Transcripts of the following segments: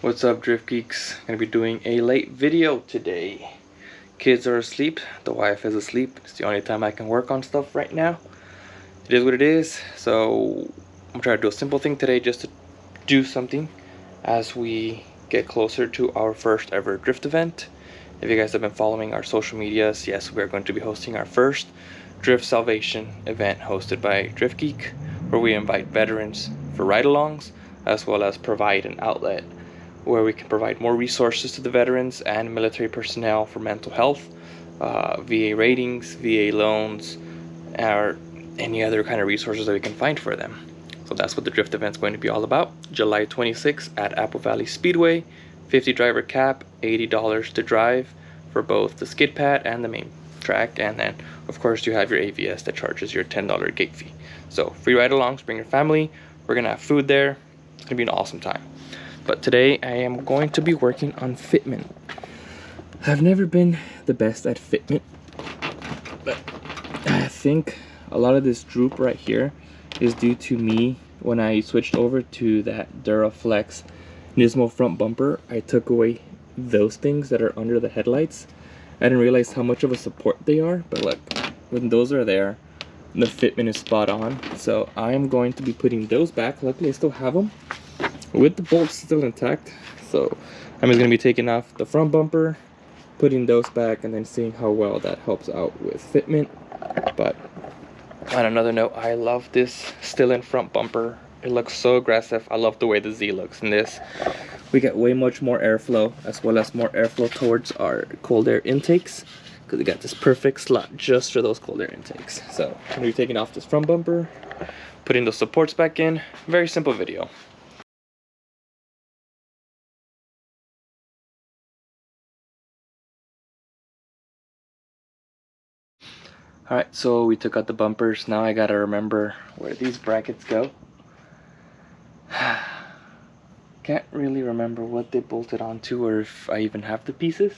What's up, Drift Geeks? Gonna be doing a late video today. Kids are asleep, the wife is asleep. It's the only time I can work on stuff right now. It is what it is. So I'm trying to do a simple thing today just to do something as we get closer to our first ever drift event. If you guys have been following our social medias, yes, we're going to be hosting our first Drift Salvation event hosted by Drift Geek, where we invite veterans for ride-alongs as well as provide an outlet where we can provide more resources to the veterans and military personnel for mental health, VA ratings, VA loans, or any other kind of resources that we can find for them. So that's what the drift event is going to be all about. July 26th at Apple Valley Speedway, 50 driver cap, $80 to drive for both the skid pad and the main track, and then of course you have your AVS that charges your $10 gate fee. So free ride-alongs, bring your family. We're gonna have food there. It's gonna be an awesome time. But today I am going to be working on fitment. I've never been the best at fitment, but I think a lot of this droop right here is due to me. When I switched over to that Duraflex Nismo front bumper, I took away those things that are under the headlights. I didn't realize how much of a support they are, but look, when those are there, the fitment is spot on. So I'm going to be putting those back. Luckily I still have them with the bolts still intact. So I'm just going to be taking off the front bumper, putting those back, and then seeing how well that helps out with fitment. But on another note, I love this still in front bumper. It looks so aggressive. I love the way the Z looks in this. We get way much more airflow, as well as more airflow towards our cold air intakes, because we got this perfect slot just for those cold air intakes. So I'm going to be taking off this front bumper, putting the supports back in. Very simple video. Alright, so we took out the bumpers. Now I gotta remember where these brackets go. Can't really remember what they bolted onto, or if I even have the pieces.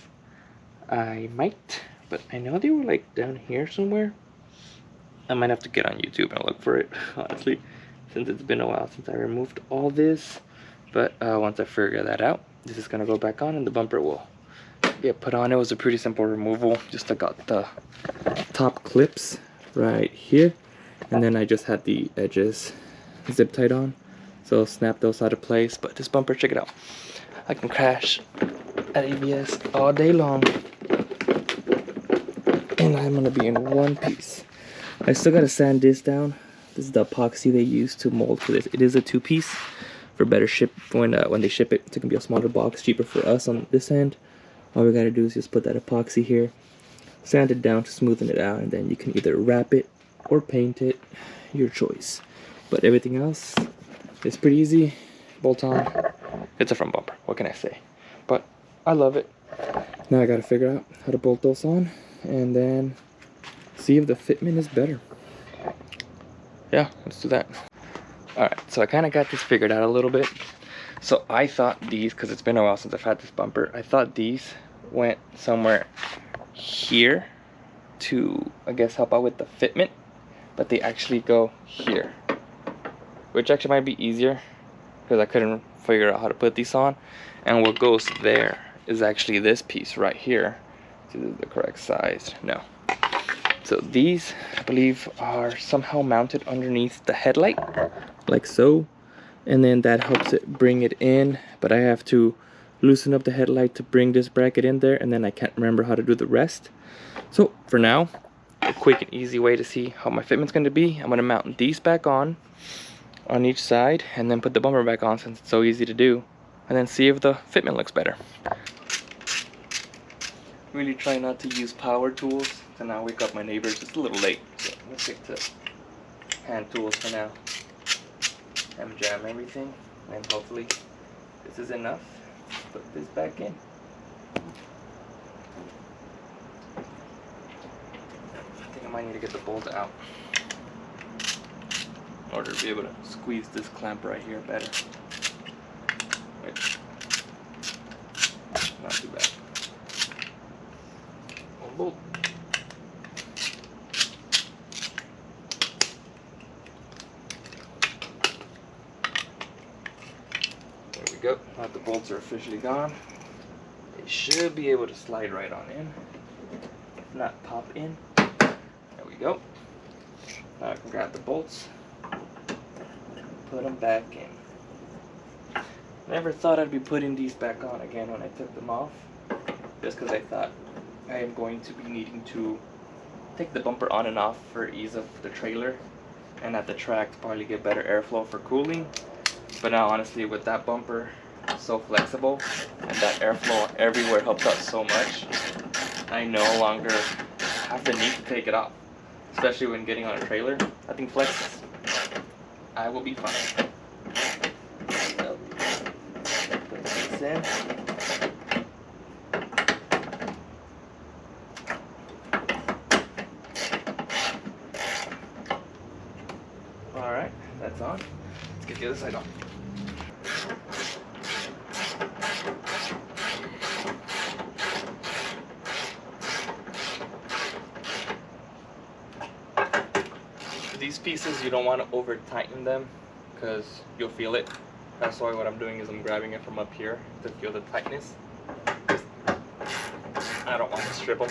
I might, but I know they were like down here somewhere. I might have to get on YouTube and look for it, honestly, since it's been a while since I removed all this. But once I figure that out, this is gonna go back on and the bumper will get put on. It was a pretty simple removal. Just I got the top clips right here, and then I just had the edges zip tied on, so snap those out of place. But this bumper, check it out. I can crash at ABS all day long, and I'm gonna be in one piece. I still gotta sand this down. This is the epoxy they use to mold for this. It is a two-piece for better ship when they ship it. It's gonna be a smaller box, cheaper for us on this end. All we gotta do is just put that epoxy here, sand it down to smoothen it out, and then you can either wrap it or paint it, your choice. But everything else is pretty easy. Bolt on. It's a front bumper, what can I say? But I love it. Now I gotta figure out how to bolt those on and then see if the fitment is better. Yeah, let's do that. Alright, so I kind of got this figured out a little bit. So I thought these, because it's been a while since I've had this bumper, I thought these went somewhere here to, I guess, help out with the fitment, but they actually go here, which actually might be easier because I couldn't figure out how to put these on. And what goes there is actually this piece right here. See, this is the correct size. No. So these, I believe, are somehow mounted underneath the headlight, like so. And then that helps it bring it in, but I have to loosen up the headlight to bring this bracket in there, and then I can't remember how to do the rest. So for now, a quick and easy way to see how my fitment's going to be, I'm going to mount these back on each side, and then put the bumper back on since it's so easy to do, and then see if the fitment looks better. Really try not to use power tools to not wake up my neighbors. It's a little late, so let's stick to hand tools for now. And jam everything, and hopefully this is enough. Put this back in. I think I might need to get the bolt out in order to be able to squeeze this clamp right here better. Wait. Not too bad. One bolt. There we go. Now that the bolts are officially gone, they should be able to slide right on in. If not, pop in. There we go. Now I can grab the bolts, put them back in. Never thought I'd be putting these back on again when I took them off, just because I thought I am going to be needing to take the bumper on and off for ease of the trailer, and at the track to probably get better airflow for cooling. But now honestly, with that bumper so flexible and that airflow everywhere helps out so much, I no longer have the need to take it off, especially when getting on a trailer. I think flexes. I will be fine. So, put this in. Alright, that's on. Let's get the other side on. These pieces, you don't want to over tighten them because you'll feel it. That's why what I'm doing is I'm grabbing it from up here to feel the tightness. I don't want to strip them.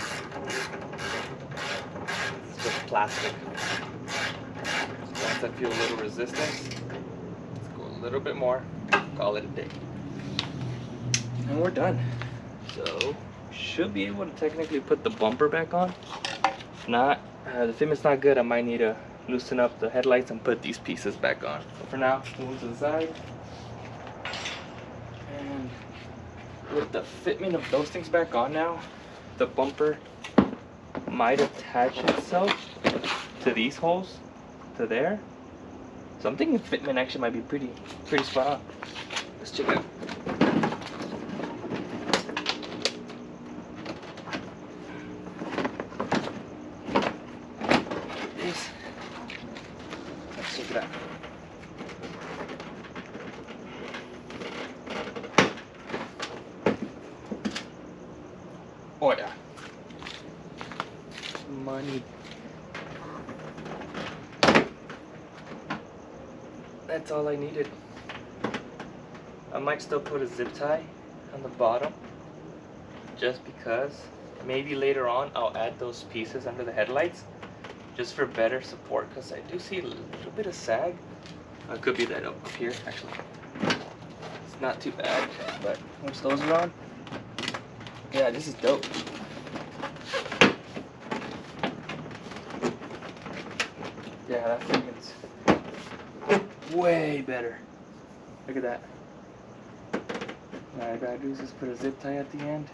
It's just plastic. So once I feel a little resistance, let's go a little bit more, call it a day. And we're done. So should be able to technically put the bumper back on. If not, the fitment's not good, I might need to loosen up the headlights and put these pieces back on. But for now, move to the side. And with the fitment of those things back on now, the bumper might attach itself to these holes, to there. So I'm thinking fitment actually might be pretty spot on. Let's check it out. Check it out. Oh yeah. Money. That's all I needed. I might still put a zip tie on the bottom, just because maybe later on I'll add those pieces under the headlights, just for better support, because I do see a little bit of sag. It could be that up here, actually. It's not too bad, but once those are on, yeah, this is dope. Yeah, that fitment's way better. Look at that. All I gotta do is just put a zip tie at the end.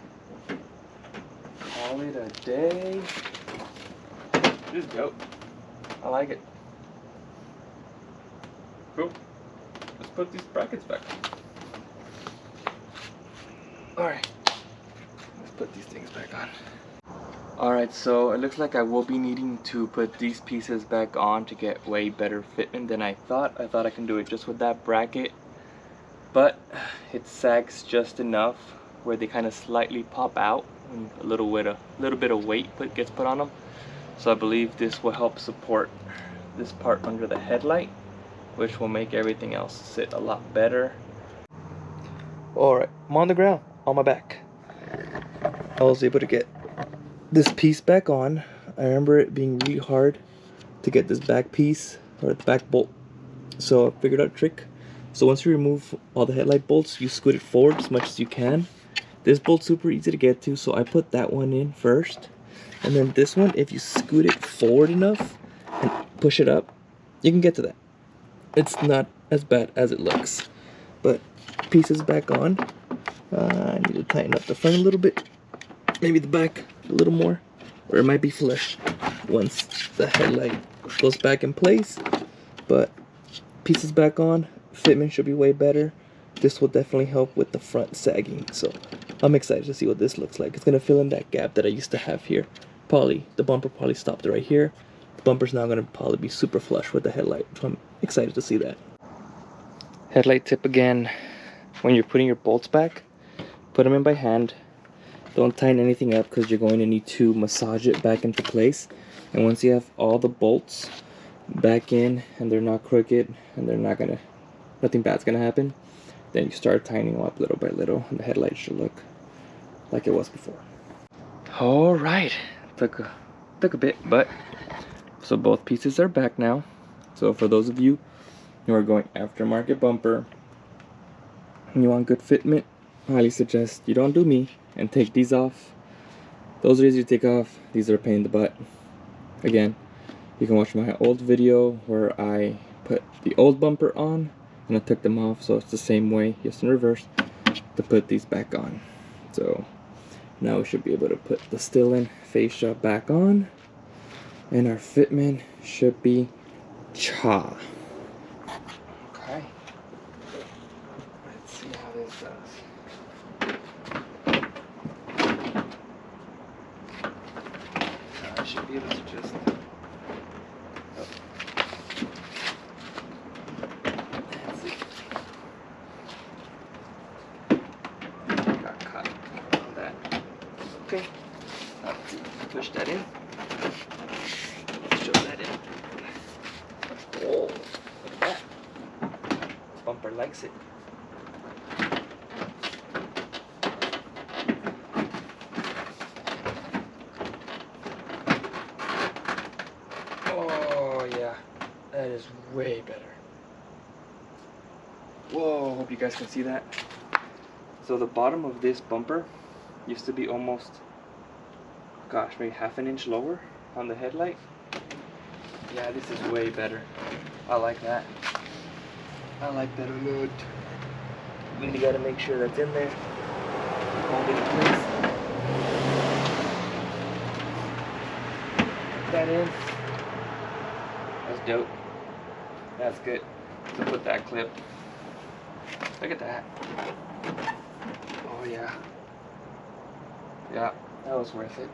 Call it a day. This is dope. I like it. Cool. Let's put these brackets back on. Alright. Let's put these things back on. Alright, so it looks like I will be needing to put these pieces back on to get way better fitment than I thought. I thought I can do it just with that bracket, but it sags just enough where they kind of slightly pop out when a little bit of weight gets put on them. So I believe this will help support this part under the headlight, which will make everything else sit a lot better. Alright, I'm on the ground, on my back. I was able to get this piece back on. I remember it being really hard to get this back piece, or the back bolt. So I figured out a trick. So once you remove all the headlight bolts, you scoot it forward as much as you can. This bolt's super easy to get to, so I put that one in first. And then this one, if you scoot it forward enough and push it up, you can get to that. It's not as bad as it looks. But pieces back on. I need to tighten up the front a little bit. Maybe the back a little more. Or it might be flush once the headlight goes back in place. But pieces back on. Fitment should be way better. This will definitely help with the front sagging. So I'm excited to see what this looks like. It's going to fill in that gap that I used to have here. Probably, the bumper probably stopped right here. The bumper's now going to probably be super flush with the headlight. So I'm excited to see that. Headlight tip again. When you're putting your bolts back, put them in by hand. Don't tighten anything up because you're going to need to massage it back into place. And once you have all the bolts back in and they're not crooked and they're not gonna, nothing bad's gonna happen, Then you start tightening them up little by little, and the headlight should look like it was before. All right, took a bit, but so both pieces are back now. So for those of you who are going aftermarket bumper and you want good fitment, I highly suggest you don't do me and take these off. Those are easy to take off. These are a pain in the butt. Again, you can watch my old video where I put the old bumper on and I took them off, so it's the same way, just in reverse, to put these back on. So now we should be able to put the still-in fascia back on, and our fitment should be cha. Okay. Let's see how this does. I should be able to just... Oh. Let's see. Got caught on that. Okay. Now let's see. Push that in. Let's shove that in. Oh, look at that. This bumper likes it. Oh yeah, that is way better. Whoa, hope you guys can see that. So the bottom of this bumper used to be almost, gosh, maybe half an inch lower on the headlight. Yeah, this is way better. I like that. I like that a lot. Really gotta make sure that's in there. Hold it in place. Put that in. That's dope. That's good. So put that clip. Look at that. Oh yeah. Yeah, that was worth it.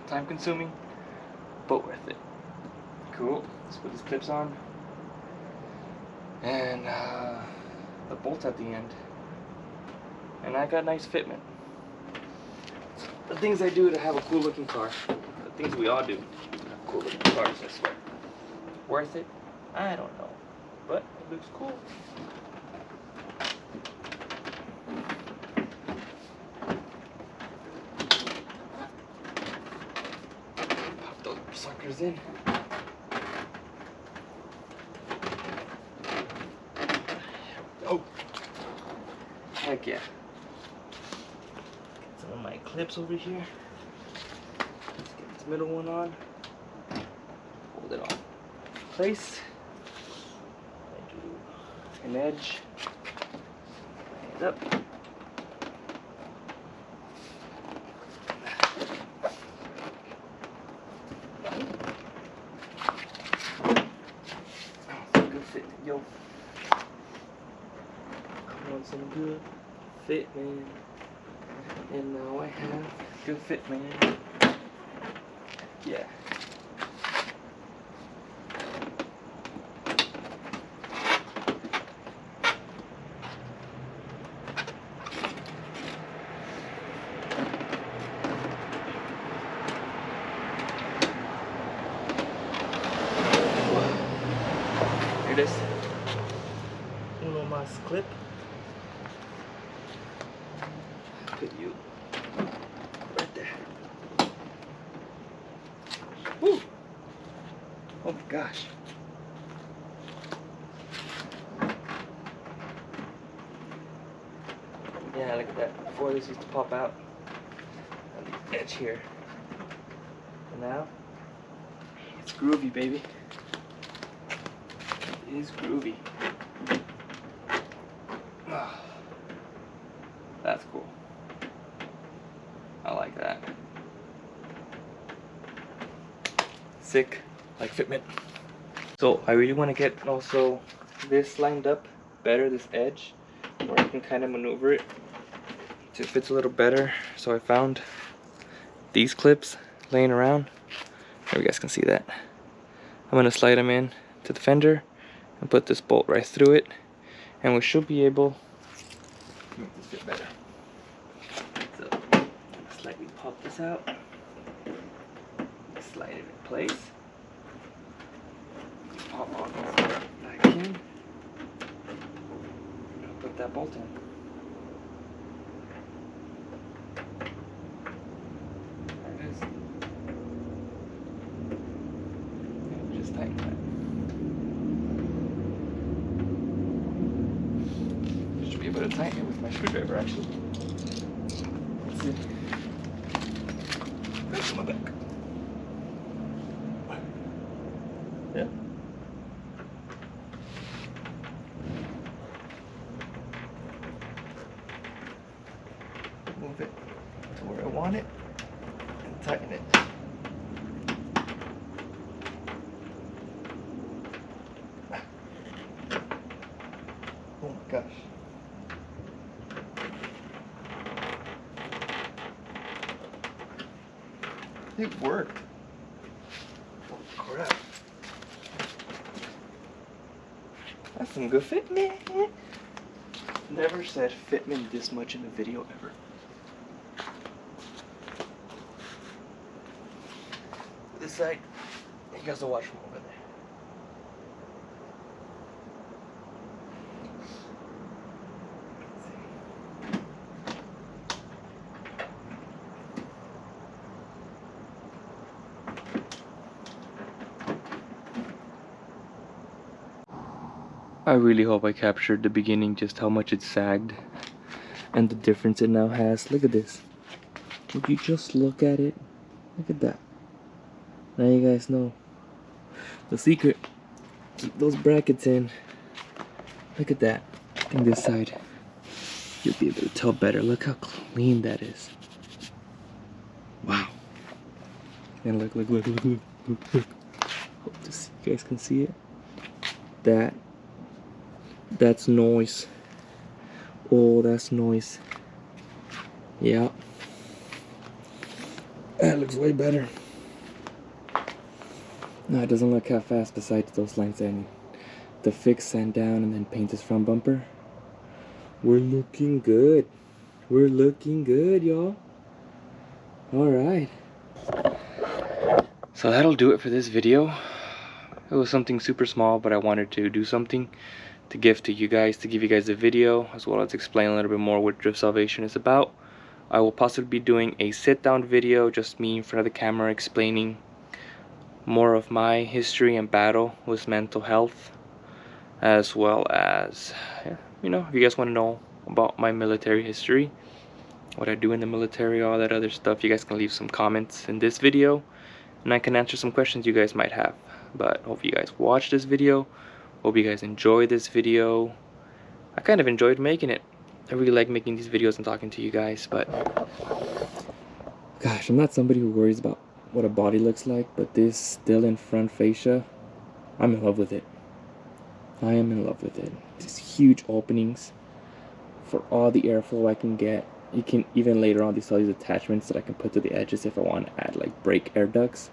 Time consuming, but worth it. Cool. Let's put these clips on. And the bolts at the end. And I got nice fitment. The things I do to have a cool looking car. The things we all do to have cool looking cars, I swear. Worth it? I don't know. But it looks cool. Pop those suckers in. Oh, heck yeah. Get some of my clips over here. Let's get this middle one on. Hold it on place. I do an edge. Line it up. Oh, good fit, yo. Some good fit, man. And now I have good fit, man. Yeah. Here it is. Uno más clip. Put you right there. Woo! Oh my gosh. Yeah, look at that. Before this used to pop out on the edge here. And now it's groovy, baby. It is groovy. Oh, that's cool. I like that. Sick, like fitment. So I really want to get also this lined up better, this edge, where I can kind of maneuver it so it fits a little better. So I found these clips laying around. There, you guys can see that. I'm gonna slide them in to the fender and put this bolt right through it, and we should be able to make this fit better. So slightly pop this out, slide it in place, pop all this back in, put that bolt in. There it is. And just tighten that. Should be able to tighten it with my screwdriver actually. Let's see. That's my back. Yeah. Move it to where I want it and tighten it. Oh my gosh. It worked. Oh crap. That's some good fitment. Never said fitment this much in a video ever. This side, you guys will watch from over there. I really hope I captured the beginning, just how much it sagged and the difference it now has. Look at this. Would you just look at it? Look at that. Now you guys know the secret. Keep those brackets in. Look at that. On this side, you'll be able to tell better. Look how clean that is. Wow. And look. Hope you guys can see it. That's noise. Oh, that's noise. Yeah. That looks way better. No, it doesn't look half fast besides those lines and the fix sand down and then paint this front bumper. We're looking good. We're looking good, y'all. Alright. So that'll do it for this video. It was something super small, but I wanted to do something to give to you guys, to give you guys a video, as well as explain a little bit more what Drift Salvation is about. I will possibly be doing a sit-down video, just me in front of the camera explaining more of my history and battle with mental health, as well as, you know, if you guys want to know about my military history, what I do in the military, all that other stuff, you guys can leave some comments in this video, and I can answer some questions you guys might have. But hope you guys watch this video. Hope you guys enjoy this video. I kind of enjoyed making it. I really like making these videos and talking to you guys, but gosh, I'm not somebody who worries about what a body looks like, but this still in front fascia, I'm in love with it. I am in love with it. These huge openings for all the airflow I can get. You can even later on these all these attachments that I can put to the edges if I want to add like brake air ducts.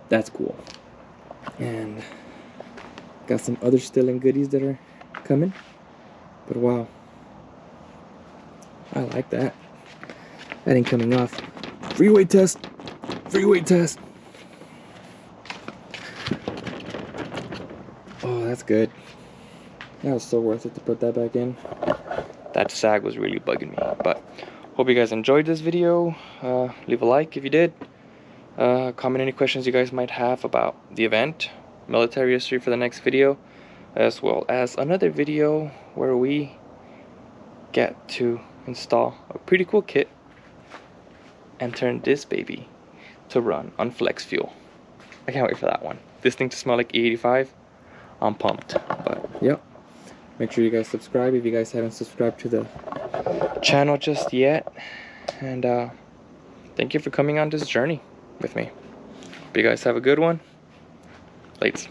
That's cool. And got some other still and goodies that are coming. But wow, I like that. That ain't coming off. Free weight test. Free weight test. Oh, that's good. That was so worth it to put that back in. That sag was really bugging me. But hope you guys enjoyed this video. Leave a like if you did. Comment any questions you guys might have about the event, military history for the next video, as well as another video where we get to install a pretty cool kit and turn this baby to run on flex fuel. I can't wait for that one. This thing to smell like E85. I'm pumped. But yep, make sure you guys subscribe if you guys haven't subscribed to the channel just yet, and thank you for coming on this journey with me. Hope you guys have a good one. Lates.